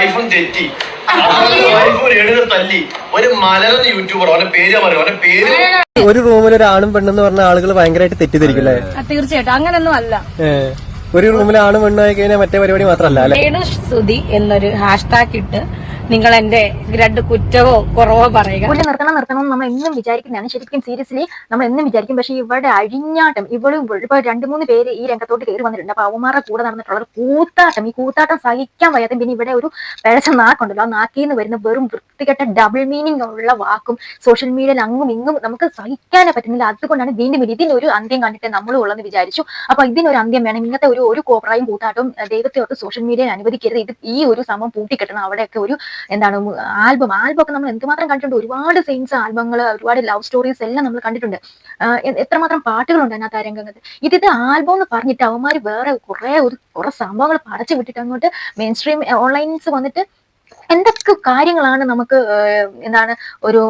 വൈഫും തെറ്റി വൈഫും രേണുവിനെ തല്ലി ഒരു മലർന്ന യൂട്യൂബർ അവന്റെ പേര് പറയും അവന്റെ പേര് ഒരു റൂമിൽ ഒരു ആണും പെണ്ണെന്ന് പറഞ്ഞ ആളുകൾ ഭയങ്കരമായിട്ട് തെറ്റിദ്ധരിക്കും അല്ലേ? തീർച്ചയായിട്ടും അങ്ങനൊന്നും അല്ല. ഒരു റൂമിൽ ആണും പെണ്ണും ആയി കഴിഞ്ഞാൽ മറ്റേ പരിപാടി മാത്രമല്ല അല്ലെ? രേണു സുധി എന്നൊരു ഹാഷ്ടാഗ് ഇട്ട് നിങ്ങൾ എന്റെ രണ്ട് കുറ്റവോ കുറവോ പറയുക. നിർത്തണം നമ്മൾ എന്നും വിചാരിക്കുന്നതാണ്. ശരിക്കും സീരിയസ്ലി നമ്മൾ എന്നും വിചാരിക്കും. പക്ഷെ ഇവിടെ അഴിഞ്ഞാട്ടം ഇവളും ഇപ്പൊ 2-3 പേര് ഈ രംഗത്തോട്ട് കയറി വന്നിട്ടുണ്ട്. അപ്പൊ അവന്മാരുടെ കൂടെ നടന്നിട്ടുള്ള കൂത്താട്ടം, ഈ കൂത്താട്ടം സഹിക്കാൻ വയ്യാത്ത. പിന്നെ ഇവിടെ ഒരു പിഴച്ച നാക്കുണ്ടല്ലോ, ആ നാക്കിന്ന് വരുന്ന വെറും വൃത്തികെട്ട ഡബിൾ മീനിങ് ഉള്ള വാക്കും സോഷ്യൽ മീഡിയയിൽ അങ്ങും ഇങ്ങും നമുക്ക് സഹിക്കാനേ പറ്റുന്നില്ല. അതുകൊണ്ടാണ് വീണ്ടും ഇതിനൊരു അന്ത്യം കണ്ടിട്ട് നമ്മളും ഉള്ളെന്ന് വിചാരിച്ചു. അപ്പൊ ഇതിനൊരു അന്ത്യം വേണം. ഇങ്ങനത്തെ ഒരു കോപ്രായും കൂത്താട്ടവും ദൈവത്തെ ഓർത്ത് സോഷ്യൽ മീഡിയയിൽ അനുവദിക്കരുത്. ഇത് ഈ ഒരു സമയം പൂട്ടിക്കെട്ടണം. അവിടെയൊക്കെ ഒരു എന്താണ് ആൽബം ഒക്കെ നമ്മൾ എന്തുമാത്രം കണ്ടിട്ടുണ്ട്. ഒരുപാട് സെയിൻസ് ആൽബങ്ങൾ, ഒരുപാട് ലവ് സ്റ്റോറീസ് എല്ലാം നമ്മൾ കണ്ടിട്ടുണ്ട്. എത്രമാത്രം പാട്ടുകളുണ്ട് അതിനകത്ത് ആ രംഗത്ത്. ഇത് ആൽബം എന്ന് പറഞ്ഞിട്ട് അവന്മാര് വേറെ കുറെ സംഭവങ്ങൾ പടച്ചു വിട്ടിട്ട് അങ്ങോട്ട് മെയിൻ സ്ട്രീം ഓൺലൈൻസ് വന്നിട്ട് എന്തൊക്കെ കാര്യങ്ങളാണ് നമുക്ക് എന്താണ് ഒരു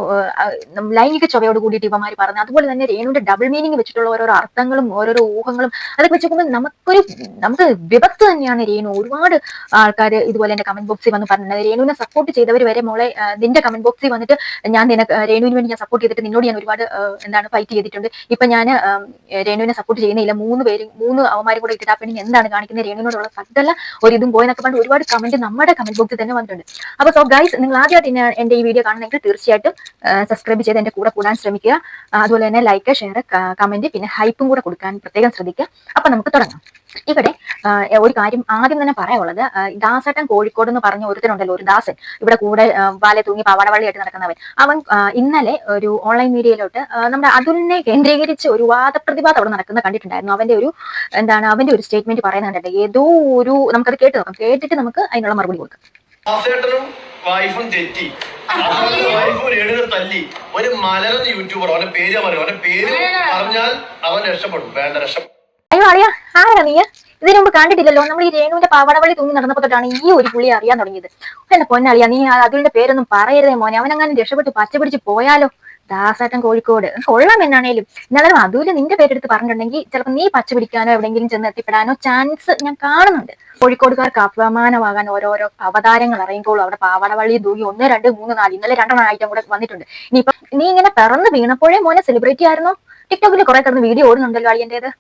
ലൈംഗിക ചൊവയോട് കൂടിയിട്ട് ഇവന്മാര് പറഞ്ഞത്. അതുപോലെ തന്നെ രേണുവിന്റെ ഡബിൾ മീനിങ് വെച്ചിട്ടുള്ള ഓരോരോ അർത്ഥങ്ങളും ഓരോരോ ഊഹങ്ങളും അതൊക്കെ വെച്ചോക്കുമ്പോൾ നമുക്ക് വിഭക്തി തന്നെയാണ് രേണു. ഒരുപാട് ആൾക്കാർ ഇതുപോലെ എന്റെ കമന്റ് ബോക്സിൽ വന്ന് പറഞ്ഞിട്ടുണ്ട്. രേണുവിനെ സപ്പോർട്ട് ചെയ്തവർ വരെ മോളെ നിന്റെ കമന്റ് ബോക്സിൽ വന്നിട്ട് ഞാൻ രേണുവിന് വേണ്ടി ഞാൻ സപ്പോർട്ട് ചെയ്തിട്ട് നിന്നോട് ഞാൻ ഒരുപാട് ഫൈറ്റ് ചെയ്തിട്ടുണ്ട്. ഇപ്പൊ ഞാൻ രേണുവിനെ സപ്പോർട്ട് ചെയ്യുന്നില്ല. 3 അവന്മാരും കൂടെ ഇട്ടിട്ട് ആ പെണ്ണിന് എന്താണ് കാണിക്കുന്നത്, രേണുവിനോടുള്ള സട്ടല്ല ഒരിതും പോയെന്നൊക്കെ പറഞ്ഞ് ഒരുപാട് കമന്റ് നമ്മുടെ കമന്റ് ബോക്സിൽ തന്നെ വന്നിട്ടുണ്ട്. അപ്പൊ സോ ഗൈസ്, നിങ്ങൾ ആദ്യമായിട്ട് എന്റെ ഈ വീഡിയോ കാണുന്നെങ്കിൽ തീർച്ചയായിട്ടും സബ്സ്ക്രൈബ് ചെയ്ത് എന്റെ കൂടെ കൂടാൻ ശ്രമിക്കുക. അതുപോലെ തന്നെ ലൈക്ക്, ഷെയർ, കമന്റ്, പിന്നെ ഹൈപ്പും കൂടെ കൊടുക്കാൻ പ്രത്യേകം ശ്രദ്ധിക്കുക. അപ്പൊ നമുക്ക് തുടങ്ങാം. ഇവിടെ ഒരു കാര്യം ആദ്യം തന്നെ പറയാനുള്ളത്, ദാസേട്ടൻ കോഴിക്കോട് എന്ന് പറഞ്ഞ ഒരുത്തനുണ്ടല്ലോ, ഒരു ദാസൻ, ഇവിടെ കൂടെ വാലെ തൂങ്ങി പാവാടവള്ളിയായിട്ട് നടക്കുന്നവൻ. അവൻ ഇന്നലെ ഒരു ഓൺലൈൻ മീഡിയയിലോട്ട് നമ്മുടെ അതുലിനെ കേന്ദ്രീകരിച്ച് ഒരു വാദപ്രതിവാദം അവിടെ നടക്കുന്ന കണ്ടിട്ടുണ്ടായിരുന്നു. അവന്റെ ഒരു സ്റ്റേറ്റ്മെന്റ് പറയുന്നുണ്ട്. ഏതോ ഒരു നമുക്കത് കേട്ട് നോക്കാം. കേട്ടിട്ട് നമുക്ക് അതിനുള്ള മറുപടി കൊടുക്കാം. ദാസേട്ടനും വൈഫും തെറ്റി വൈഫും രേണുവിനെ തല്ലി ഒരു മലർന്ന യൂട്യൂബർ അവന്റെ പേര് പറയും അവന്റെ പേര് പറഞ്ഞാൽ അവൻ രക്ഷപ്പെടും. വേണ്ട രക്ഷപ്പെടും. അയ്യോ അറിയാ, ആരാ നീ? ഇതിനു മുമ്പ് കണ്ടിട്ടില്ലല്ലോ. നമ്മൾ ഈ രേണുവിന്റെ പാവാടവള്ളി തൂങ്ങി നടന്നപ്പോ തൊട്ടാണ് ഈ ഒരു പുള്ളി അറിയാൻ തുടങ്ങിയത്. എന്റെ പൊന്നളിയാ, നീ അതിന്റെ പേരൊന്നും പറയരുതേ മോനെ. അവനങ്ങനെ രക്ഷപ്പെട്ട് പച്ചപിടിച്ച് പോയാലോ. ദാസേട്ടൻ കോഴിക്കോട് കൊള്ളാം എന്നാണേലും. എന്നാലും അതുപോലെ നിന്റെ പേരെടുത്ത് പറഞ്ഞിട്ടുണ്ടെങ്കിൽ ചിലപ്പോൾ നീ പച്ച പിടിക്കാനോ എവിടെയെങ്കിലും ചെന്ന് എത്തിപ്പെടാനോ ചാൻസ് ഞാൻ കാണുന്നുണ്ട്. കോഴിക്കോടുകാർക്ക് അപമാനമാകാൻ ഓരോരോ അവതാരങ്ങൾ അറിയുമ്പോൾ അവിടെ പാവാടവള്ളി തൂങ്ങി 1, 2, 3, 4 ഇന്നലെ 2 ഐറ്റം കൂടെ വന്നിട്ടുണ്ട്. ഇനിയിപ്പം നീ ഇങ്ങനെ പിറന്ന് വീണപ്പോഴേ മോനെ സെലിബ്രിറ്റി ആയിരുന്നോ? ടിക്ടോക്കിൽ കുറെ കിടന്ന് വീഡിയോ ഓടുന്നുണ്ടല്ലോ അളിയന്റേത്.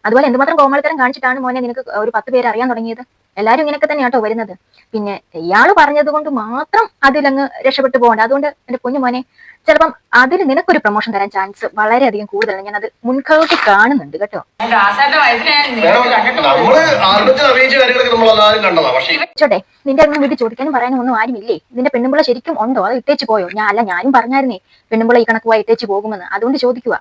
അതുപോലെ എന്തുമാത്രം കോമളിത്തരം കാണിച്ചിട്ടാണ് മോനെ നിനക്ക് ഒരു 10 പേര് അറിയാൻ തുടങ്ങിയത്. എല്ലാരും ഇങ്ങനെയൊക്കെ തന്നെയാട്ടോ വരുന്നത്. പിന്നെ ഇയാള് പറഞ്ഞത് കൊണ്ട് മാത്രം അതിലങ്ങ് രക്ഷപ്പെട്ടു പോകണ്ട. അതുകൊണ്ട് എന്റെ കുഞ്ഞു മോനെ, ചിലപ്പം അതിൽ നിനക്കൊരു പ്രൊമോഷൻ തരാൻ ചാൻസ് വളരെയധികം കൂടുതലാണ്. ഞാൻ അത് മുൻകൂട്ടി കാണുന്നുണ്ട് കേട്ടോ. ചോട്ടെ, നിന്റെ അങ്ങനെ വീട്ടിൽ ചോദിക്കാനും പറയാനും ഒന്നും ആരുമില്ലേ? നിന്റെ പെണ്ണുമ്പിള്ള ശരിക്കും ഉണ്ടോ? അത് ഇട്ടേച്ച് പോയോ? ഞാനും പറഞ്ഞായിരുന്നേ പെണ്ണുമ്പിള്ള ഈ കണക്കുവായി ഇട്ടേച്ച് പോകുമെന്ന്. അതുകൊണ്ട് ചോദിക്കുക,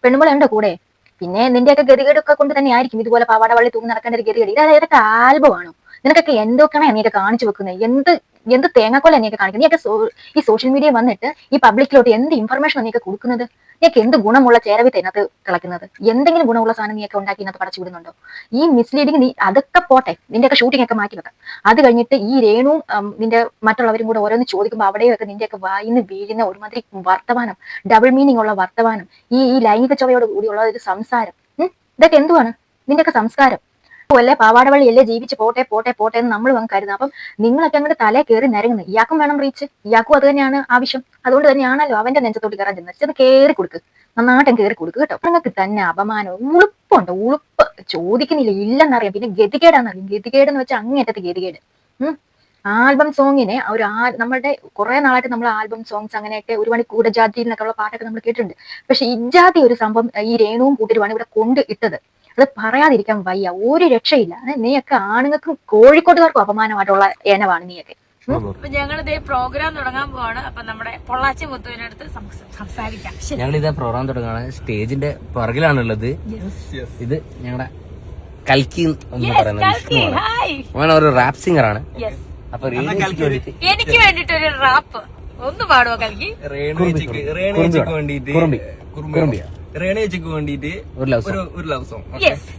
പെണ്ണുമ്പിള്ള ഉണ്ടോ കൂടെ? പിന്നെ നിന്റെയൊക്കെ ഗതികേടൊക്കെ കൊണ്ട് തന്നെ ആയിരിക്കും ഇതുപോലെ പാവാടവള്ളി തൂങ്ങി നടക്കേണ്ട ഒരു ഗതികേട്. ഇതൊക്കെ ആൽബമാണോ? നിനക്കൊക്കെ എന്തൊക്കെയാണ് നീയൊക്കെ കാണിച്ചു വെക്കുന്നത്? എന്ത് തേങ്ങാക്കൊല നീയൊക്കെ കാണിക്കുന്നത്? നീയൊക്കെ ഈ സോഷ്യൽ മീഡിയ വന്നിട്ട് ഈ പബ്ലിക്കിലോട്ട് എന്ത് ഇൻഫർമേഷൻ നീയൊക്കെ കൊടുക്കുന്നത്? നീയൊക്കെ എന്ത് ഗുണമുള്ള ചേരവിത്ത് ഇതിനകത്ത് തിളക്കുന്നത്? എന്തെങ്കിലും ഗുണമുള്ള സാധനം നീയൊക്കെ ഉണ്ടാക്കി ഇതിനകത്ത് പടച്ചു വിടുന്നുണ്ടോ? ഈ മിസ്ലീഡിങ് നീ അതൊക്കെ പോട്ടെ, നിന്റെയൊക്കെ ഷൂട്ടിംഗ് ഒക്കെ മാറ്റി വെക്കാം. അത് കഴിഞ്ഞിട്ട് ഈ രേണുവും നിന്റെ മറ്റുള്ളവരും കൂടെ ഓരോന്ന് ചോദിക്കുമ്പോൾ അവിടെയൊക്കെ നിന്റെയൊക്കെ വായിന്ന് വീഴുന്ന ഒരുമാതിരി വർത്തമാനം, ഡബിൾ മീനിങ് ഉള്ള വർത്തമാനം, ഈ ലൈംഗിക ചൊവ്വയോട് കൂടിയുള്ള ഒരു സംസാരം, ഇതൊക്കെ എന്തുവാണ് നിന്റെയൊക്കെ സംസ്കാരം? അല്ലേ പാവാടവള്ളി അല്ലേ ജീവിച്ച് പോട്ടെ എന്ന് നമ്മൾ വന്ന് കരുതുന്നത്. അപ്പം നിങ്ങളൊക്കെ അങ്ങോട്ട് തലേ കയറി നിരങ്ങുന്നത്. ഇയാൾക്കും വേണം റീച്ച്, ഇയാൾക്കും അത് തന്നെയാണ് ആവശ്യം. അതുകൊണ്ട് തന്നെയാണല്ലോ അവന്റെ നെഞ്ചത്തോട്ട് കയറാൻ ചെന്നത്. അത് കയറി കൊടുക്ക്, നന്നായിട്ടും കയറി കൊടുക്ക് കേട്ടോ. നിങ്ങൾക്ക് തന്നെ അപമാനം, ഉളുപ്പുണ്ട്. ഉളുപ്പ് ചോദിക്കുന്നില്ല, ഇല്ലെന്നറിയാം. പിന്നെ ഗതികേടാന്നറിയാം. ഗതികേടെന്ന് വെച്ചാൽ അങ്ങേറ്റത്തെ ഗതികേട്. ആൽബം സോങ്ങിനെ നമ്മളുടെ കുറെ നാളായിട്ട് നമ്മൾ ആൽബം സോങ്സ് അങ്ങനെയൊക്കെ ഒരുപാട് കൂടജാതിയിൽ നിന്നൊക്കെയുള്ള പാട്ടൊക്കെ നമ്മൾ കേട്ടിട്ടുണ്ട്. പക്ഷെ ഇജാതി ഒരു സംഭവം ഈ രേണുവും കൂട്ടരുമാണ് ഇവിടെ കൊണ്ട് ഇട്ടത്. അത് പറയാതിരിക്കാൻ വയ്യ, ഒരു രക്ഷയില്ല. നീയൊക്കെ ആണുങ്ങൾക്കും കോഴിക്കോട്ടുകാർക്കും അപമാനമായിട്ടുള്ള ഇനമാണ് നീയൊക്കെ. അപ്പൊ ഞങ്ങൾ ഇതേ പ്രോഗ്രാം തുടങ്ങാൻ പോവാണ്. അപ്പൊ നമ്മുടെ പൊള്ളാച്ചി മുത്തുവിനടുത്ത് സംസാരിക്കാം. ഞങ്ങൾ ഇതേ പ്രോഗ്രാം തുടങ്ങാണ്. സ്റ്റേജിന്റെ പുറകിലാണുള്ളത്. ഇത് ഞങ്ങളുടെ കൽക്കി എന്ന് പറയുന്ന ഒരു റാപ്പ് സിംഗർ ആണ്. അപ്പൊ എനിക്ക് വേണ്ടിട്ട് ഒരു റാപ്പ് ഒന്ന് പാടുവോ കൽക്കി? ഒരു ലവ് സോങ്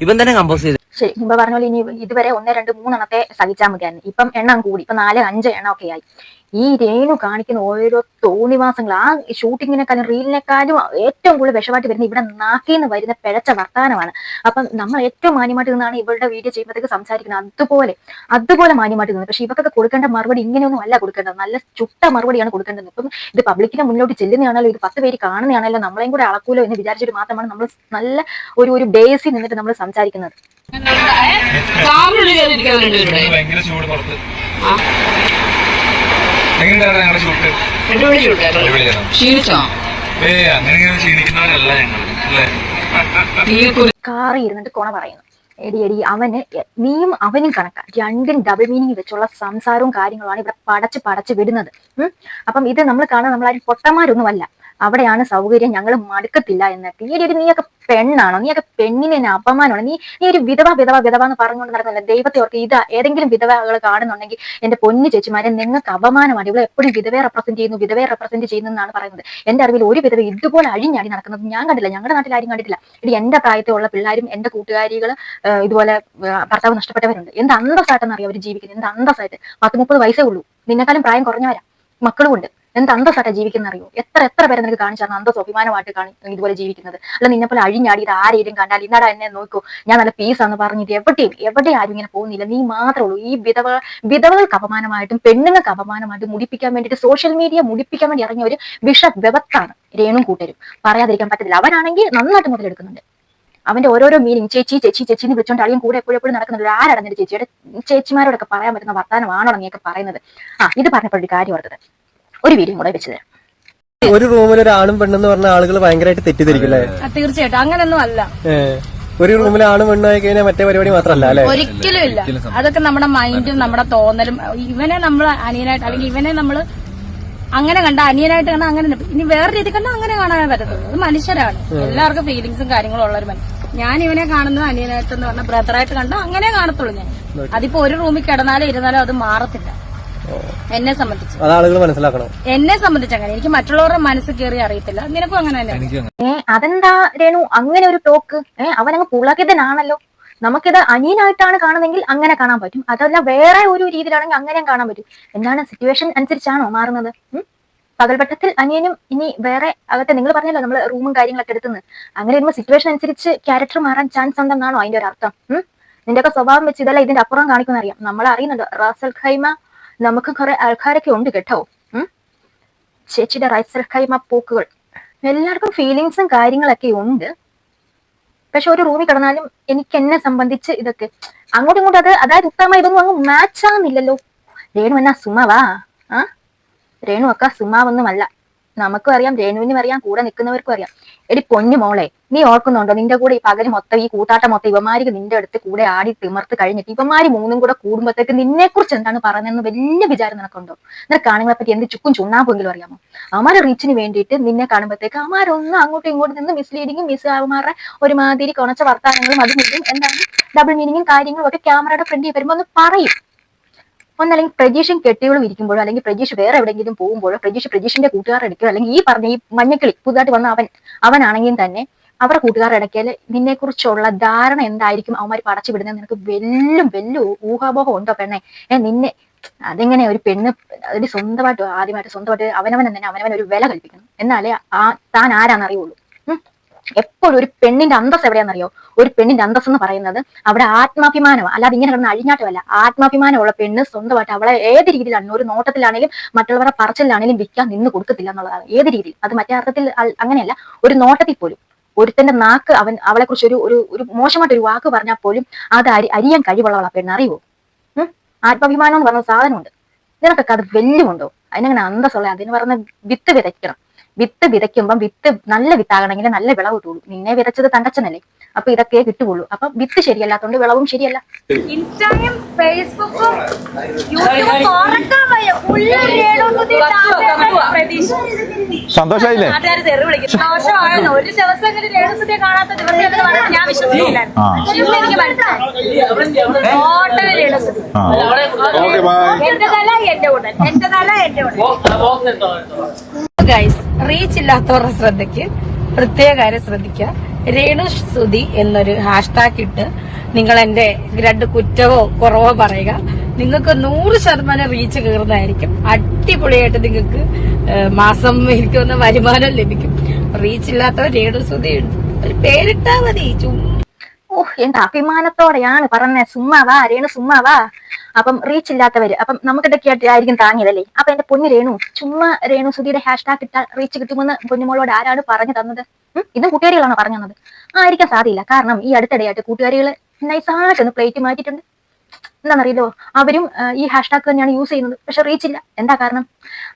ഇവൻ തന്നെ കമ്പോസ് ചെയ്ത്. ശരി, മുമ്പ് പറഞ്ഞ പോലെ ഇനി ഇതുവരെ 1, 2, 3 എണ്ണത്തെ സഹിച്ചാൽ മതിയായിരുന്നു. ഇപ്പം എണ്ണം കൂടി, ഇപ്പൊ 4, 5 എണ്ണം ഒക്കെ ആയി. ഈ രേണു കാണിക്കുന്ന ഓരോ തോന്നിവാസങ്ങൾ, ആ ഷൂട്ടിങ്ങിനെക്കാളും റീലിനെക്കാളും ഏറ്റവും കൂടുതൽ വിഷമായിട്ട് വരുന്ന ഇവിടെ നാക്കിന്ന് വരുന്ന പിഴച്ച വർത്താനമാണ്. അപ്പം നമ്മൾ ഏറ്റവും മാന്യമായിട്ട് നിന്നാണ് ഇവളുടെ വീഡിയോ ചെയ്യുമ്പോഴത്തേക്ക് സംസാരിക്കുന്നത്, അതുപോലെ മാന്യമായിട്ട് നിന്നത്. പക്ഷെ ഇവക്കൊക്കെ കൊടുക്കേണ്ട മറുപടി ഇങ്ങനെയൊന്നും അല്ല കൊടുക്കേണ്ടത്, നല്ല ചുട്ട മറുപടിയാണ് കൊടുക്കേണ്ടത്. ഇപ്പം ഇത് പബ്ലിക്കിനെ മുന്നോട്ട് ചെല്ലുന്നതാണല്ലോ, ഇത് 10 പേര് കാണുന്നതാണല്ലോ, നമ്മളെയും കൂടെ അളക്കൂലോ എന്ന് വിചാരിച്ചിട്ട് മാത്രമാണ് നമ്മൾ നല്ല ഒരു ബേസിൽ നിന്നിട്ട് നമ്മൾ സംസാരിക്കുന്നത്. ഭയങ്കര ചൂട് പുറത്ത്. എങ്ങനെയുണ്ടായിരുന്നു ഞങ്ങളുടെ ഷൂട്ട്? അങ്ങനെ ക്ഷീണിക്കുന്നവരല്ല ഞങ്ങൾ അല്ലേ? കാറി ഇരുന്നിട്ട് കൊണ പറയുന്നു, എടി അവന് നീയും അവനും കണക്കാ, രണ്ടും ഡബിൾ മീനിങ് വെച്ചുള്ള സംസാരവും കാര്യങ്ങളുമാണ് ഇവിടെ പടച്ച് വിടുന്നത്. അപ്പം ഇത് നമ്മൾ കാണാൻ നമ്മളാരും പൊട്ടന്മാരൊന്നുമല്ല, അവിടെയാണ് സൗകര്യം, ഞങ്ങൾ മടുക്കത്തില്ല എന്നൊക്കെ. നീയൊക്കെ പെണ്ണാണോ? നീയൊക്കെ പെണ്ണിനെ അപമാനമാണ്. നീ ഒരു വിധവ എന്ന് പറഞ്ഞുകൊണ്ട് നടക്കുന്നില്ല. ദൈവത്തെ ഓർക്ക് ഇത് ഏതെങ്കിലും വിധവകൾ കാണുന്നുണ്ടെങ്കിൽ എന്റെ പൊന്നു ചേച്ചിമാരെ, നിങ്ങൾക്ക് അപമാനമാണ്. ഇവിടെ എപ്പോഴും വിധവയെ റെപ്രസെന്റ് ചെയ്യുന്നു എന്നാണ് പറയുന്നത്. എന്റെ അറിവിൽ ഒരു വിധവ ഇതുപോലെ അഴിഞ്ഞാടി നടക്കുന്നത് ഞാൻ കണ്ടില്ല, ഞങ്ങളുടെ നാട്ടിൽ ആരും കണ്ടിട്ടില്ല. ഇനി എന്റെ പ്രായത്തിലുള്ള പിള്ളേരും എന്റെ കൂട്ടുകാരികൾ ഇതുപോലെ ഭർത്താവ് നഷ്ടപ്പെട്ടവരുണ്ട്. എന്ത് അന്തസ്സായിട്ടെന്ന് അറിയാം അവർ ജീവിക്കുന്നത്, എന്ത് അന്തസ്സായിട്ട്. 10-30 വയസ്സേ ഉള്ളൂ, നിന്നെക്കാളും പ്രായം കുറഞ്ഞവരാ, മക്കളും ഉണ്ട്. എന്ത് അന്തസ്സായിട്ടാ ജീവിക്കുന്ന അറിയോ? എത്ര പേരെ നിനക്ക് കാണിച്ചാണ് അന്തസ് അഭിമാനമായിട്ട് ഇതുപോലെ ജീവിക്കുന്നത്? അല്ല നിന്നെ പോലെ അഴിഞ്ഞാടിയത് ആരെയും കണ്ടാൽ ഇന്നാടാ എന്നെ നോക്കൂ ഞാൻ നല്ല പീസാന്ന് പറഞ്ഞിട്ട് എവിടെയും ആരും ഇങ്ങനെ പോകുന്നില്ല. നീ മാത്രമേ ഉള്ളൂ ഈ വിധവകൾക്ക് അപമാനമായിട്ടും പെണ്ണുങ്ങൾക്ക് അപമാനമായിട്ടും മുടിപ്പിക്കാൻ വേണ്ടിയിട്ട് സോഷ്യൽ മീഡിയ മുടിപ്പിക്കാൻ വേണ്ടി ഇറങ്ങിയ ഒരു വിഷവെവത്താണ് രേണും കൂട്ടരും. പറയാതിരിക്കാൻ പറ്റത്തില്ല. അവനാണെങ്കിൽ നന്നായിട്ട് മുതലെടുക്കുന്നുണ്ട്. അവന്റെ ഓരോരോ മീനിങ് ചേച്ചി എന്ന് വിളിച്ചോണ്ട് അളിയും കൂടെ എപ്പോഴും നടക്കുന്നുണ്ട്. ആരടങ്ങിട്ട് ചേച്ചിമാരോടൊക്കെ പറയാൻ പറ്റുന്ന വർത്താനമാണോ നീയൊക്കെ പറയുന്നത്? ഇത് പറഞ്ഞപ്പോഴൊരു കാര്യം ഓർത്തത്, ഒരു വീഡിയോ കൂടെ വെച്ച് തരാം. ഒരു റൂമിൽ ഒരു ആണും പെണ്ണെന്ന് പറഞ്ഞ ആളുകൾ ഭയങ്കരമായിട്ട് തെറ്റിദ്ധരിക്കില്ലേ? തീർച്ചയായിട്ടും അങ്ങനൊന്നും അല്ല. ഒരു റൂമിൽ ആണും പെണ്ണായി കഴിഞ്ഞാൽ മറ്റേ പരിപാടി മാത്രമല്ല അല്ലെ? ഒരിക്കലും ഇല്ല. അതൊക്കെ നമ്മുടെ മൈൻഡും നമ്മുടെ തോന്നലും. ഇവനെ നമ്മൾ അനിയനായിട്ട് അല്ലെങ്കിൽ ഇവനെ നമ്മൾ അങ്ങനെ കണ്ട അനിയനായിട്ട് കണ്ട അങ്ങനെ, ഇനി വേറെ രീതി കണ്ട അങ്ങനെ കാണാൻ പറ്റത്തുള്ളൂ. അത് മനുഷ്യരാണ്, എല്ലാവർക്കും ഫീലിങ്സും കാര്യങ്ങളും ഉള്ളൊരു മനുഷ്യൻ. ഞാൻ ഇവനെ കാണുന്നത് അനിയനായിട്ട് എന്ന് പറഞ്ഞ ബ്രദറായിട്ട് കണ്ട അങ്ങനെ കാണത്തുള്ളൂ ഞാൻ. അതിപ്പോ ഒരു റൂമിൽ കിടന്നാലും ഇരുന്നാലും അത് മാറത്തില്ല എന്നെ സംബന്ധിച്ച്. ആളുകൾ മനസ്സിലാക്കണം. എന്നെ സംബന്ധിച്ച് അങ്ങനെ, എനിക്ക് മറ്റുള്ളവരുടെ മനസ്സ് കയറി അറിയത്തില്ല. നിനക്കും അങ്ങനെ തന്നെ. അതെന്താ രേണു അങ്ങനെ ഒരു ടോക്ക്? അവനങ്ങ് പുളകിതനാണല്ലോ. നമുക്കിത് അനിയനായിട്ടാണ് കാണുന്നതെങ്കിൽ അങ്ങനെ കാണാൻ പറ്റും, അതല്ല വേറെ ഒരു രീതിയിലാണെങ്കിൽ അങ്ങനെയും കാണാൻ പറ്റും. എന്താണ് സിറ്റുവേഷൻ അനുസരിച്ചാണോ മാറുന്നത്? പകൽവട്ടത്തിൽ അനിയനും ഇനി വേറെ അകത്തെ നിങ്ങൾ പറഞ്ഞല്ലോ നമ്മൾ റൂമും കാര്യങ്ങളൊക്കെ എടുത്തുന്നത്. അങ്ങനെ വരുമ്പോൾ സിറ്റുവേഷൻ അനുസരിച്ച് ക്യാരക്ടർ മാറാൻ ചാൻസ് ഉണ്ടെന്നാണോ അതിന്റെ ഒരു അർത്ഥം? നിന്റെയൊക്കെ സ്വഭാവം വെച്ച് ഇതല്ല ഇതിന്റെ അപ്പുറം കാണിക്കുന്ന അറിയാം. നമ്മൾ അറിയുന്നുണ്ട് റാസൽ ഖൈമ നമുക്ക് കുറെ ആൾക്കാരൊക്കെ ഉണ്ട് കേട്ടോ. ചേച്ചിയുടെ റാസൽ ഖൈമ പോക്കുകൾ എല്ലാവർക്കും ഫീലിങ്സും കാര്യങ്ങളൊക്കെ ഉണ്ട്. പക്ഷെ ഒരു റൂമിൽ കിടന്നാലും എനിക്ക് എന്നെ സംബന്ധിച്ച് ഇതൊക്കെ അങ്ങോട്ടും ഇങ്ങോട്ടും അതായത് ഉത്തമ ഇതൊന്നും അങ്ങ് മാച്ച് ആകുന്നില്ലല്ലോ. രേണു എന്നാ സുമാവാ? രേണു ഒക്കെ സുമാവൊന്നുമല്ല. നമുക്കും അറിയാം, രേണുവിനും അറിയാം, കൂടെ നിൽക്കുന്നവർക്കും അറിയാം. എടി പൊന്നു മോളെ, നീ ഓർക്കുന്നുണ്ടോ നിന്റെ കൂടെ ഈ പകല് മൊത്തം ഈ കൂട്ടാട്ടം മൊത്തം ഇവന്മാർക്ക് നിന്റെ അടുത്ത് കൂടെ ആടി തിമർത്ത് കഴിഞ്ഞിട്ട് ഇവന്മാര് മൂന്നും കൂടെ കൂടുമ്പോഴത്തേക്ക് നിന്നെ കുറിച്ച് എന്താണ് പറയുന്നതെന്ന് വലിയ വിചാരം നിനക്കുണ്ടോ? നിനക്ക് ആണുങ്ങളെ പറ്റി എന്ത് ചുക്കും ചുണ്ണാമ്പെങ്കിലും അറിയാമോ? അവന്മാരെ റീച്ചിന് വേണ്ടിയിട്ട് നിന്നെ കാണുമ്പോഴത്തേക്ക് അവന്മാരൊന്നും അങ്ങോട്ടും ഇങ്ങോട്ടും നിന്ന് മിസ്ലീഡിങ്ങും അവന്മാരുടെ ഒരുമാതിരി കുണച്ച വർത്താനങ്ങളും അതും ഇതും എന്താണ് ഡബിൾ മീനിങ്ങും കാര്യങ്ങളും ഒക്കെ ക്യാമറയുടെ ഫ്രണ്ടിൽ വരുമ്പോൾ ഒന്ന് പറയും. ഒന്നല്ലെങ്കിൽ പ്രജീഷും കെട്ടികളും ഇരിക്കുമ്പോഴോ അല്ലെങ്കിൽ പ്രജീഷ് വേറെ എവിടെയെങ്കിലും പോകുമ്പോഴോ പ്രജീഷിന്റെ കൂട്ടുകാരുടെ ഇടയ്ക്കോ അല്ലെങ്കിൽ ഈ പറഞ്ഞ ഈ മഞ്ഞക്കിളി പുതുതായിട്ട് വന്ന അവനാണെങ്കിൽ തന്നെ അവരുടെ കൂട്ടുകാരുടെ ഇടയ്ക്കൽ നിന്നെ കുറിച്ചുള്ള ധാരണ എന്തായിരിക്കും അവന്മാർ പടച്ചു വിടുന്നത് നിനക്ക് വലിയ ഊഹാപോഹം ഉണ്ടോ പെണ്ണെ? നിന്നെ അതെങ്ങനെ ഒരു പെണ്ണ് അതിന്റെ സ്വന്തമായിട്ട് അവനവൻ ഒരു വില കൽപ്പിക്കണം. എന്നാലേ താൻ ആരാന്നറിയുള്ളൂ. എപ്പോഴും ഒരു പെണ്ണിന്റെ അന്തസ് എവിടെയാണെന്നറിയോ? ഒരു പെണ്ണിന്റെ അന്തസ് എന്ന് പറയുന്നത് അവിടെ ആത്മാഭിമാനം, അല്ലാതെ ഇങ്ങനെ കിടന്ന് അഴിഞ്ഞാട്ടമല്ല. ആത്മാഭിമാനമുള്ള പെണ്ണ് സ്വന്തമായിട്ട് അവളെ ഏത് രീതിയിലാണെങ്കിലും ഒരു നോട്ടത്തിലാണെങ്കിലും മറ്റുള്ളവരുടെ പറച്ചിലാണെങ്കിലും വിൽക്കാൻ നിന്ന് കൊടുക്കത്തില്ല എന്നുള്ളതാണ്. ഏത് രീതിയിൽ, അത് മറ്റേ അർത്ഥത്തിൽ അങ്ങനെയല്ല, ഒരു നോട്ടത്തിൽ പോലും ഒരുത്തന്റെ നാക്ക് അവളെ കുറിച്ച് ഒരു മോശമായിട്ട് ഒരു വാക്ക് പറഞ്ഞാൽ പോലും അത് അരിയാൻ കഴിവുള്ളവളാ പെണ്ണ്. അറിയുമോ? ആത്മാഭിമാനം എന്ന് പറഞ്ഞ സാധനമുണ്ട്. ഇതിനൊക്കെ അത് വെല്ലുമുണ്ടോ? അതിനങ്ങനെ അന്തസ്സുള്ള അതിന് പറഞ്ഞ വിത്ത് വിതയ്ക്കണം. വിത്ത് വിതയ്ക്കുമ്പം വിത്ത് നല്ല വിത്താകണമെങ്കിൽ നല്ല വിളവ് കിട്ടുള്ളൂ. നിന്നെ വിതച്ചത് തണ്ടച്ചനല്ലേ, അപ്പൊ ഇതൊക്കെ കിട്ടുള്ളൂ. അപ്പൊ വിത്ത് ശരിയല്ലാത്തോണ്ട് വിളവും ശരിയല്ല. ഇൻസ്റ്റായും ഫേസ്ബുക്കും യൂട്യൂബും സന്തോഷായില്ലേ? സന്തോഷമായിരുന്നു. ഒരു ദിവസം എങ്ങനെ രേണുസുതിയെ കാണാത്ത ദിവസം ഞാൻ വിശ്വസിക്കില്ലായിരുന്നു. എനിക്ക് മനസ്സിലായി ടോട്ടല് രേണുസുതി. എന്റെ തല എന്റെ ഉടൻ, എന്റെ തല എന്റെ ഉടൻ. ഗൈസ്, റീച്ച് ഇല്ലാത്തവരുടെ ശ്രദ്ധയ്ക്ക് പ്രത്യേക കാര്യം ശ്രദ്ധിക്കുക. രേണു സുതി എന്നൊരു ഹാഷ്ടാഗ് ഇട്ട് നിങ്ങൾ എന്റെ രണ്ട് കുറ്റവോ കുറവോ പറയുക. നിങ്ങൾക്ക് 100% റീച്ച് കയറുന്നതായിരിക്കും. അടിപൊളിയായിട്ട് നിങ്ങൾക്ക് മാസം എനിക്ക് വന്ന വരുമാനം ലഭിക്കും. റീച്ച് ഇല്ലാത്തവർ രേണുസുതി ഒരു പേരിട്ടാ മതി. എന്റെ അഭിമാനത്തോടെയാണ് പറഞ്ഞത്. സുമ്മാവാ രേണു, സുമ്മാവാ. അപ്പം റീച്ച് ഇല്ലാത്തവര് അപ്പം നമുക്കിടയ്ക്ക് ആയിരിക്കും താങ്ങിയതല്ലേ. അപ്പൊ എന്റെ പൊന്നു രേണു, ചുമ്മാ രേണുസുതിയുടെ ഹാഷ്ടാഗ് ഇട്ടാൽ റീച്ച് കിട്ടുമെന്ന് പൊന്നുമോളോട് ആരാണ് പറഞ്ഞു തന്നത്? ഇതും കൂട്ടുകാരികളാണോ പറഞ്ഞു തന്നത്? ആയിരിക്കാൻ സാധ്യമില്ല. കാരണം ഈ അടുത്തിടെയായിട്ട് കൂട്ടുകാരികൾ നൈസായിട്ടൊന്ന് പ്ലേറ്റ് മാറ്റിയിട്ടുണ്ട്. എന്താണെന്നറിയില്ലോ, അവരും ഈ ഹാഷ്ടാഗ് തന്നെയാണ് യൂസ് ചെയ്യുന്നത്. പക്ഷെ റീച്ച് ഇല്ല. എന്താ കാരണം?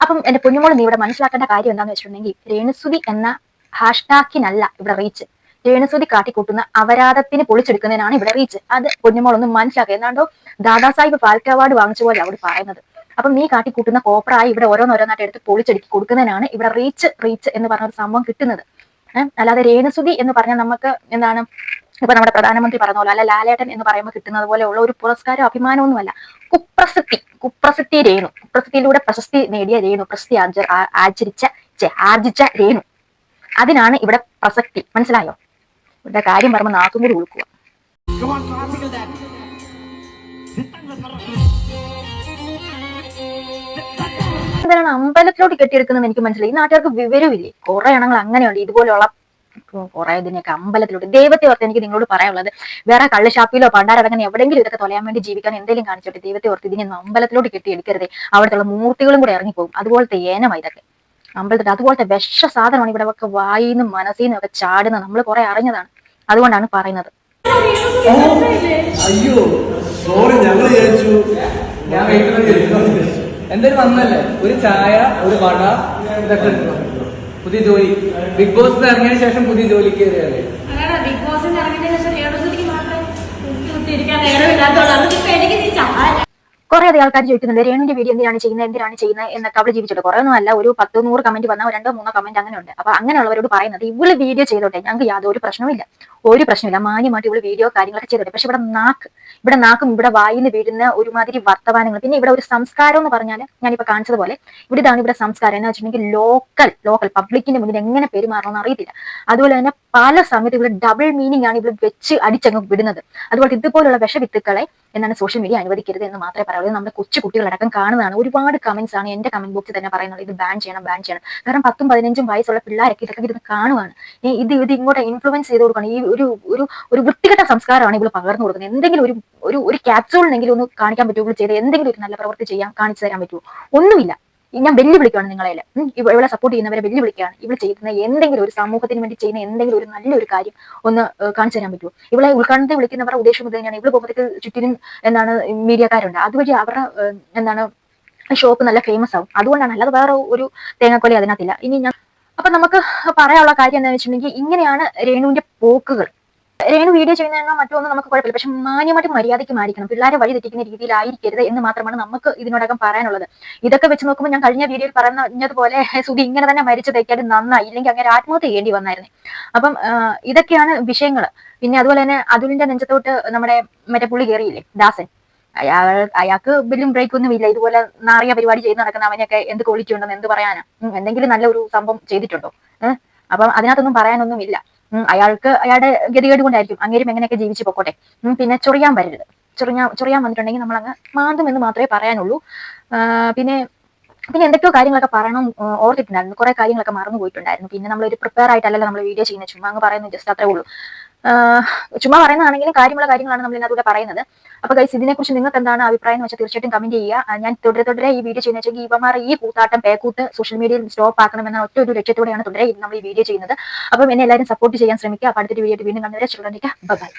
അപ്പം എന്റെ പൊന്നുമോള് നീ ഇവിടെ മനസ്സിലാക്കേണ്ട കാര്യം എന്താണെന്ന് വെച്ചിട്ടുണ്ടെങ്കിൽ, രേണുസുതി എന്ന ഹാഷ്ടാഗിനല്ല ഇവിടെ റീച്ച്. രേണുസുതി കാട്ടിക്കൂട്ടുന്ന അപരാധത്തിന് പൊളിച്ചെടുക്കുന്നതിനാണ് ഇവിടെ റീച്ച്. അത് പൊന്നുമോളൊന്നും മനസ്സിലാക്കുക. എന്നാണ്ടോ ദാദാസാഹിബ് ഫാൽക്കെ അവാർഡ് വാങ്ങിച്ച പോലെ അവിടെ പറയുന്നത്. അപ്പം നീ കാട്ടിക്കൂട്ടുന്ന കോപ്പറായി ഇവിടെ ഓരോന്നോരോന്നായിട്ട് എടുത്ത് പൊളിച്ചെടുക്കി കൊടുക്കുന്നതിനാണ് ഇവിടെ റീച്ച് എന്ന് പറഞ്ഞ ഒരു സംഭവം കിട്ടുന്നത്. അല്ലാതെ രേണുസുതി എന്ന് പറഞ്ഞാൽ നമുക്ക് എന്താണ് ഇപ്പൊ നമ്മുടെ പ്രധാനമന്ത്രി പറഞ്ഞ പോലെ, അല്ല ലാലേട്ടൻ എന്ന് പറയുമ്പോൾ കിട്ടുന്നത് പോലെയുള്ള ഒരു പുരസ്കാരം അഭിമാനമൊന്നുമല്ല. കുപ്രസിദ്ധി രേണു, കുപ്രസിദ്ധിയിലൂടെ പ്രശസ്തി നേടിയ രേണു, പ്രശസ്തി ആർജിച്ച രേണു, അതിനാണ് ഇവിടെ പ്രസക്തി. മനസ്സിലായോ? ഇവിടെ കാര്യം പറയുമ്പോൾ നാക്കും കൂടി ഉൾക്കുക. എന്തിനാണ് അമ്പലത്തിലോട്ട് കെട്ടിയെടുക്കുന്നത് എനിക്ക് മനസ്സിലായി. ഈ നാട്ടുകാർക്ക് വിവരമില്ലേ? കുറെ എണ്ണങ്ങൾ അങ്ങനെയുണ്ട് ഇതുപോലെയുള്ള കുറെ ഇതിനൊക്കെ അമ്പലത്തിലോട്ട്. ദൈവത്തെ ഓർത്ത് എനിക്ക് നിങ്ങളോട് പറയാനുള്ളത്, വേറെ കള്ളുഷാപ്പിലോ പണ്ടാരടങ്ങനെ എവിടെയെങ്കിലും ഇതൊക്കെ തൊലയാൻ വേണ്ടി ജീവിക്കാൻ എന്തെങ്കിലും കാണിച്ചോട്ടെ. ദൈവത്തെ ഓർത്ത് ഇതിനൊന്നും അമ്പലത്തിലോട്ട് കെട്ടിയെടുക്കരുതേ. അവിടുത്തെ മൂർത്തികളും കൂടെ ഇറങ്ങിപ്പോകും. അതുപോലത്തെ ഏനമാണ് ഇതൊക്കെ അമ്പലത്തിൽ. അതുപോലത്തെ വിഷ സാധനമാണ് ഇവിടെ ഒക്കെ വായിന്നും മനസ്സിന്നും ഒക്കെ ചാടുന്നത്. നമ്മൾ കുറെ അറിഞ്ഞതാണ്, അതുകൊണ്ടാണ് പറയുന്നത്. അയ്യോ സോറി, ഞങ്ങൾ വിചാരിച്ചു ഞാൻ എന്തായാലും വന്നല്ലേ, ഒരു ചായ ഒരു വട ഇതൊക്കെ പുതിയ ജോലി. ബിഗ് ബോസ് ഇറങ്ങിയതിനു ശേഷം പുതിയ ജോലിക്ക് കയറിയല്ലേ? ബിഗ് ബോസിൽ ഇറങ്ങിയതിനു ശേഷം രേണുസുതിക്ക് മാത്രം കുത്തിയിരിക്കാൻ നേരമില്ലാത്തോളാം. കുറെ അധികം ആൾക്കാർ ചോദിക്കുന്നുണ്ട് രേണുവിന്റെ വീഡിയോ എന്തിനാണ് ചെയ്യുന്നത് എന്നൊക്കെ അവള് ജീവിച്ചിട്ട്. കുറെ ഒന്നും അല്ല, ഒരു 10-100 കമന്റ് വന്നാൽ 2-3 കമന്റ് അങ്ങനെ ഉണ്ട്. അപ്പൊ അങ്ങനെയുള്ളവരോട് പറയുന്നത്, ഇവള് വീഡിയോ ചെയ്തോട്ടെ, ഞങ്ങൾക്ക് യാതൊരു പ്രശ്നവുമില്ല, ഒരു പ്രശ്നമില്ല. മാന്യമായിട്ട് ഇവള് വീഡിയോ കാര്യങ്ങളൊക്കെ ചെയ്തോട്ടെ. പക്ഷെ ഇവിടെ നാക്കും ഇവിടെ വായിന്ന് വീഴുന്ന ഒരുമാതിരി വർത്തമാനങ്ങൾ. പിന്നെ ഇവിടെ ഒരു സംസ്കാരം എന്ന് പറഞ്ഞാൽ ഞാനിപ്പോ കാണിച്ചതുപോലെ ഇവിടെ സംസ്കാരം എന്ന് വെച്ചിട്ടുണ്ടെങ്കിൽ ലോക്കൽ പബ്ലിക്കിന്റെ മുന്നിൽ എങ്ങനെ പെരുമാറണമെന്ന് അറിയത്തില്ല. അതുപോലെ തന്നെ പല സമയത്ത് ഇവിടെ ഡബിൾ മീനിങ് ആണ് ഇവിടെ വെച്ച് അടിച്ചങ്ങ് വിടുന്നത്. അതുപോലെ ഇതുപോലുള്ള വിഷവിത്തുക്കളെ എന്താണ് സോഷ്യൽ മീഡിയ അനുവദിക്കരുത് എന്ന് മാത്രമേ പറയുള്ളൂ. നമ്മുടെ കൊച്ചു കുട്ടികളടക്കം കാണുന്നതാണ്. ഒരുപാട് കമന്റ്സ് ആണ് എന്റെ കമന്റ് ബോക്സിൽ തന്നെ പറയുന്നത്, ഇത് ബാൻ ചെയ്യണം. കാരണം 10-15 വയസ്സുള്ള പിള്ളേരൊക്കെ ഇതൊക്കെ ഇരുന്ന് കാണുവാണ്. ഇത് ഇങ്ങോട്ട് ഇൻഫ്ലുവൻസ് ചെയ്ത് കൊടുക്കണം. ഈ ഒരു വൃത്തികെട്ട സംസ്കാരമാണ് ഇവിടെ പകർന്നു കൊടുക്കുന്നത്. എന്തെങ്കിലും ഒരു ക്യാപ്സൂളിനെങ്കിലും ഒന്ന് കാണിക്കാൻ പറ്റുമോ ചെയ്ത് എന്തെങ്കിലും ഒരു നല്ല പ്രവൃത്തി കാണിച്ചു തരാൻ പറ്റുമോ? ഒന്നുമില്ല. ഞാൻ വെല്ലുവിളിക്കുകയാണ് നിങ്ങളെ, ഇവിടെ സപ്പോർട്ട് ചെയ്യുന്നവരെ വെല്ലുവിളിക്കുകയാണ്. ഇവിടെ ചെയ്യുന്ന എന്തെങ്കിലും ഒരു സമൂഹത്തിന് വേണ്ടി ചെയ്യുന്ന എന്തെങ്കിലും ഒരു നല്ലൊരു കാര്യം ഒന്ന് കാണിച്ചു തരാൻ പറ്റുമോ? ഇവിടെ ഉദ്ഘാടനത്തിൽ വിളിക്കുന്നവരുടെ ഉദ്ദേശം ഇത് തന്നെയാണ്. ഇവിടെ പോകുമ്പോഴത്തേക്ക് ചുറ്റിനും മീഡിയക്കാരുണ്ട്. അതുവഴി അവരുടെ ഷോപ്പ് നല്ല ഫേമസ് ആവും. അതുകൊണ്ടാണ്, അല്ലാതെ വേറെ ഒരു തേങ്ങാക്കൊലി അതിനകത്തില്ല. ഇനി അപ്പൊ നമുക്ക് പറയാനുള്ള കാര്യം എന്താണെന്ന് വെച്ചിട്ടുണ്ടെങ്കിൽ, ഇങ്ങനെയാണ് രേണുവിന്റെ പോക്കുകൾ. രേണു വീഡിയോ ചെയ്യുന്നതിനോ മറ്റൊന്നും നമുക്ക് കുഴപ്പമില്ല. പക്ഷെ മാന്യമായിട്ട് മര്യാദയ്ക്ക് മാറിക്കണം. പിള്ളേരെ വഴി തെറ്റിക്കുന്ന രീതിയിലായിരിക്കരുത് എന്ന് മാത്രമാണ് നമുക്ക് ഇതിനോടകം പറയാനുള്ളത്. ഇതൊക്കെ വെച്ച് നോക്കുമ്പോൾ ഞാൻ കഴിഞ്ഞ വീഡിയോയിൽ പറഞ്ഞതുപോലെ സുധി ഇങ്ങനെ തന്നെ മരിച്ചു തയ്ക്കാനും നന്നായി, ഇല്ലെങ്കിൽ അങ്ങനെ ആത്മഹത്യ ചെയ്യേണ്ടി വന്നായിരുന്നു. അപ്പം ഇതൊക്കെയാണ് വിഷയങ്ങൾ. പിന്നെ അതുപോലെ തന്നെ അതുലിന്റെ നെഞ്ചത്തോട്ട് നമ്മുടെ മറ്റേ പുള്ളി കയറിയില്ലേ, ദാസൻ, അയാൾക്ക് വലിയ ബ്രേക്ക് ഒന്നും ഇല്ല. ഇതുപോലെ നാറിയ പരിപാടി ചെയ്ത് നടക്കുന്ന അവനൊക്കെ എന്ത് ക്വാളിറ്റി ഉണ്ടെന്ന് എന്ത് പറയാനാ? എന്തെങ്കിലും നല്ല ഒരു സംഭവം ചെയ്തിട്ടുണ്ടോ? അപ്പം അതിനകത്തൊന്നും പറയാനൊന്നും ഇല്ല. അയാൾക്ക് അയാളുടെ ഗതികേട് കൊണ്ടായിരിക്കും. അങ്ങേരും എങ്ങനെയൊക്കെ ജീവിച്ചു പൊക്കോട്ടെ. പിന്നെ ചൊറിയാൻ വരരുത്. ചൊറിയാൻ വന്നിട്ടുണ്ടെങ്കിൽ നമ്മൾ അങ്ങ് മാന്തും എന്ന് മാത്രമേ പറയാനുള്ളൂ. പിന്നെ എന്തൊക്കെയോ കാര്യങ്ങളൊക്കെ പറയണം ഓർത്തിട്ടുണ്ടായിരുന്നു. കുറെ കാര്യങ്ങളൊക്കെ മറന്നു പോയിട്ടുണ്ടായിരുന്നു. പിന്നെ നമ്മളൊരു പ്രിപ്പയർ ആയിട്ടല്ലല്ലോ നമ്മൾ വീഡിയോ ചെയ്യുന്നത്, ചുമ്മാ അങ്ങ് പറയുന്നത്, ജസ്റ്റ് അത്രേ ഉള്ളൂ. ചുമ്മാ പറയുന്നതാണെങ്കിലും കാര്യങ്ങളാണ് നമ്മൾ ഇതിനകത്തൂടെ പറയുന്നത്. അപ്പൊ ഗൈസ്, ഇതിനെക്കുറിച്ച് നിങ്ങൾക്ക് എന്താണ് അഭിപ്രായം എന്ന് വെച്ചാൽ തീർച്ചയായിട്ടും കമന്റ് ചെയ്യുക. ഞാൻ തുടരെ ഈ വീഡിയോ ചെയ്യുന്ന വെച്ചാൽ ഇവന്മാർ ഈ കൂത്താട്ടം പേക്കൂത്ത് സോഷ്യൽ മീഡിയയിൽ സ്റ്റോപ്പ് ആക്കണമെന്ന ഒരു ലക്ഷ്യത്തോടെയാണ് തുടരെ നമ്മൾ ഈ വീഡിയോ ചെയ്യുന്നത്. അപ്പം എന്നെ എല്ലാവരും സപ്പോർട്ട് ചെയ്യാൻ ശ്രമിക്കുക. അപ്പൊ അടുത്തൊരു വീഡിയോ വീണ്ടും കണ്ടുവരെ. ബൈ.